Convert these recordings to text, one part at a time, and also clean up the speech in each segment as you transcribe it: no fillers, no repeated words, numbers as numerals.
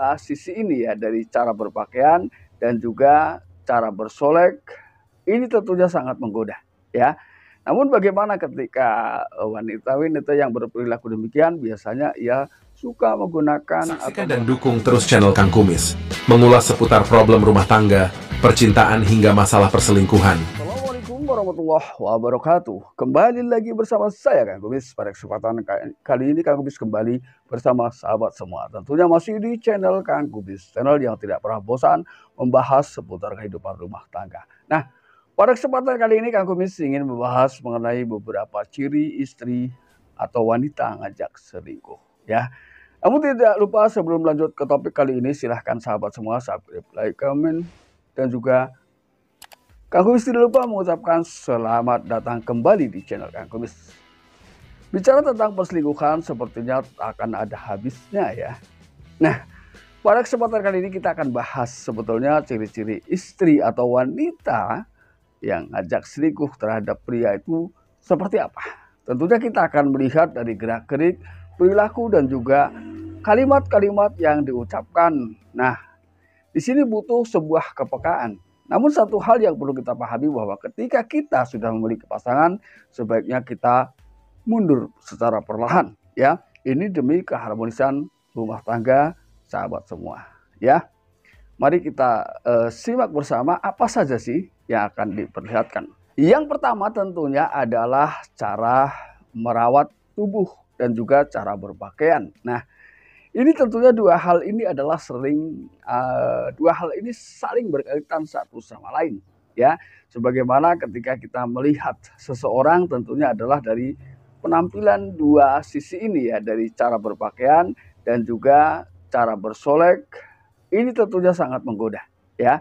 dua sisi ini ya, dari cara berpakaian dan juga cara bersolek, ini tentunya sangat menggoda ya. Namun bagaimana ketika wanita-wanita yang berperilaku demikian, biasanya ia suka menggunakan Saksikan dan dukung terus channel Kang Kumis, mengulas seputar problem rumah tangga, percintaan hingga masalah perselingkuhan. Assalamualaikum warahmatullahi wabarakatuh. Kembali lagi bersama saya Kang Kumis. Pada kesempatan kali ini Kang Kumis kembali bersama sahabat semua. Tentunya masih di channel Kang Kumis, channel yang tidak pernah bosan membahas seputar kehidupan rumah tangga. Nah, pada kesempatan kali ini Kang Kumis ingin membahas mengenai beberapa ciri istri atau wanita ngajak selingkuh ya. Namun tidak lupa sebelum lanjut ke topik kali ini, silahkan sahabat semua subscribe, like, komen, dan juga Kang Kumis tidak lupa mengucapkan selamat datang kembali di channel Kang Kumis. Bicara tentang perselingkuhan sepertinya akan ada habisnya ya. Nah, pada kesempatan kali ini kita akan bahas sebetulnya ciri-ciri istri atau wanita yang ngajak selingkuh terhadap pria itu seperti apa. Tentunya kita akan melihat dari gerak-gerik, perilaku, dan juga kalimat-kalimat yang diucapkan. Nah, di sini butuh sebuah kepekaan. Namun satu hal yang perlu kita pahami bahwa ketika kita sudah memiliki pasangan, sebaiknya kita mundur secara perlahan ya. Ini demi keharmonisan rumah tangga sahabat semua ya. Mari kita simak bersama apa saja sih yang akan diperlihatkan. Yang pertama tentunya adalah cara merawat tubuh dan juga cara berpakaian. Nah, ini tentunya dua hal ini saling berkaitan satu sama lain ya. Sebagaimana ketika kita melihat seseorang tentunya adalah dari penampilan dua sisi ini ya, dari cara berpakaian dan juga cara bersolek. Ini tentunya sangat menggoda ya.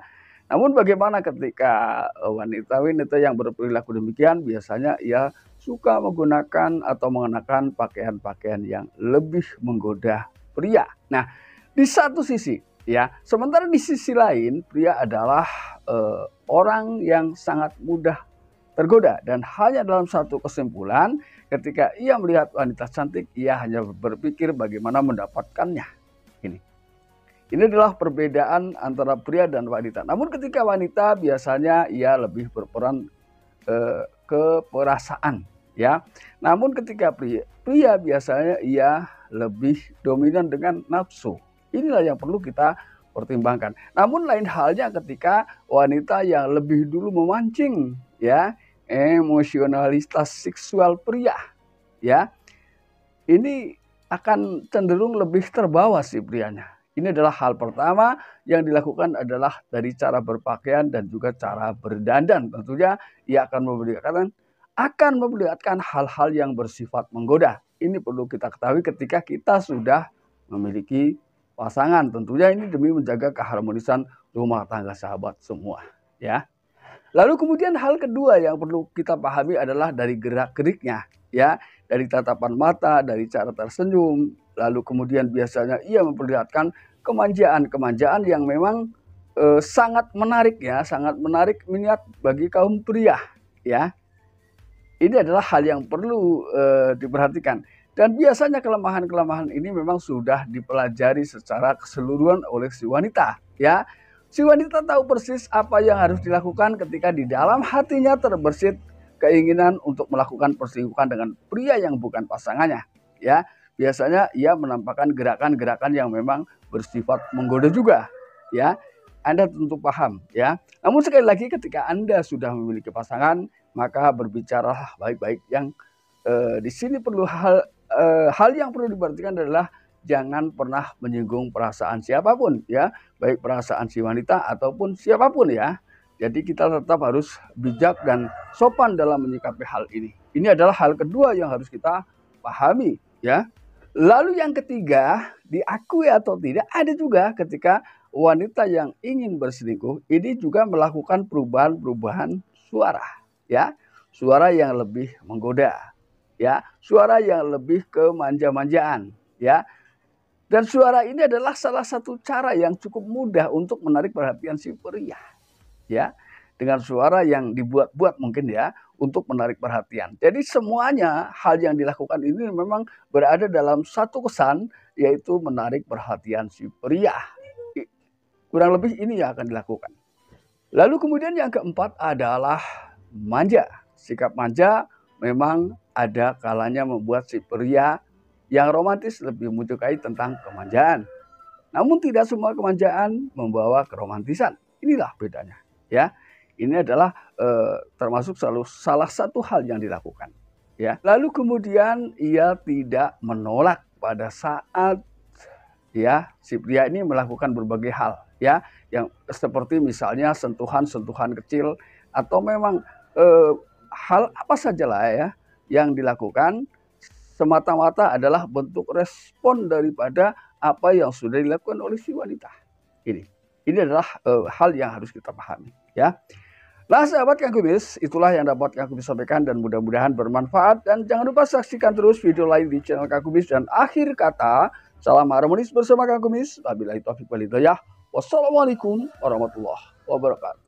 Namun bagaimana ketika wanita-wanita yang berperilaku demikian, biasanya ia suka menggunakan atau mengenakan pakaian-pakaian yang lebih menggoda pria. Nah, di satu sisi ya, sementara di sisi lain pria adalah orang yang sangat mudah tergoda, dan hanya dalam satu kesimpulan, ketika ia melihat wanita cantik, ia hanya berpikir bagaimana mendapatkannya. Ini adalah perbedaan antara pria dan wanita. Namun ketika wanita biasanya ia lebih berperan ke perasaan ya. Namun ketika pria biasanya ia lebih dominan dengan nafsu. Inilah yang perlu kita pertimbangkan. Namun lain halnya ketika wanita yang lebih dulu memancing ya, emosionalitas seksual pria ya. Ini akan cenderung lebih terbawa si prianya. Ini adalah hal pertama yang dilakukan adalah dari cara berpakaian dan juga cara berdandan. Tentunya ia akan memperlihatkan hal-hal yang bersifat menggoda. Ini perlu kita ketahui ketika kita sudah memiliki pasangan. Tentunya ini demi menjaga keharmonisan rumah tangga sahabat semua ya. Lalu kemudian hal kedua yang perlu kita pahami adalah dari gerak-geriknya ya, dari tatapan mata, dari cara tersenyum. Lalu kemudian biasanya ia memperlihatkan kemanjaan yang memang sangat menarik ya, sangat menarik minat bagi kaum pria ya. Ini adalah hal yang perlu diperhatikan. Dan biasanya kelemahan-kelemahan ini memang sudah dipelajari secara keseluruhan oleh si wanita ya. Si wanita tahu persis apa yang harus dilakukan ketika di dalam hatinya terbersit keinginan untuk melakukan perselingkuhan dengan pria yang bukan pasangannya ya. Biasanya ia menampakkan gerakan-gerakan yang memang bersifat menggoda juga ya. Anda tentu paham ya. Namun sekali lagi ketika Anda sudah memiliki pasangan, maka berbicaralah baik-baik. Yang di sini perlu hal yang perlu diperhatikan adalah jangan pernah menyinggung perasaan siapapun ya, baik perasaan si wanita ataupun siapapun ya. Jadi kita tetap harus bijak dan sopan dalam menyikapi hal ini. Ini adalah hal kedua yang harus kita pahami ya. Lalu yang ketiga, diakui atau tidak, ada juga ketika wanita yang ingin berselingkuh ini juga melakukan perubahan-perubahan suara ya. Suara yang lebih menggoda ya, suara yang lebih ke manja-manjaan ya. Dan suara ini adalah salah satu cara yang cukup mudah untuk menarik perhatian si pria ya. Dengan suara yang dibuat-buat mungkin ya, untuk menarik perhatian. Jadi semuanya hal yang dilakukan ini memang berada dalam satu kesan, yaitu menarik perhatian si pria. Kurang lebih ini yang akan dilakukan. Lalu kemudian yang keempat adalah manja. Sikap manja memang ada kalanya membuat si pria yang romantis lebih menyukai tentang kemanjaan. Namun tidak semua kemanjaan membawa keromantisan. Inilah bedanya, ya. Ini adalah termasuk salah satu hal yang dilakukan, ya. Lalu kemudian ia tidak menolak pada saat ya si pria ini melakukan berbagai hal, ya, yang seperti misalnya sentuhan-sentuhan kecil atau memang hal apa sajalah ya yang dilakukan semata-mata adalah bentuk respon daripada apa yang sudah dilakukan oleh si wanita. Ini adalah hal yang harus kita pahami, ya. Nah sahabat Kang Kumis, itulah yang dapat Kang Kumis sampaikan dan mudah-mudahan bermanfaat. Dan jangan lupa saksikan terus video lain di channel Kang Kumis. Dan akhir kata, salam harmonis bersama Kang Kumis. Wabillahi taufiq wal hidayah. Wassalamualaikum warahmatullahi wabarakatuh.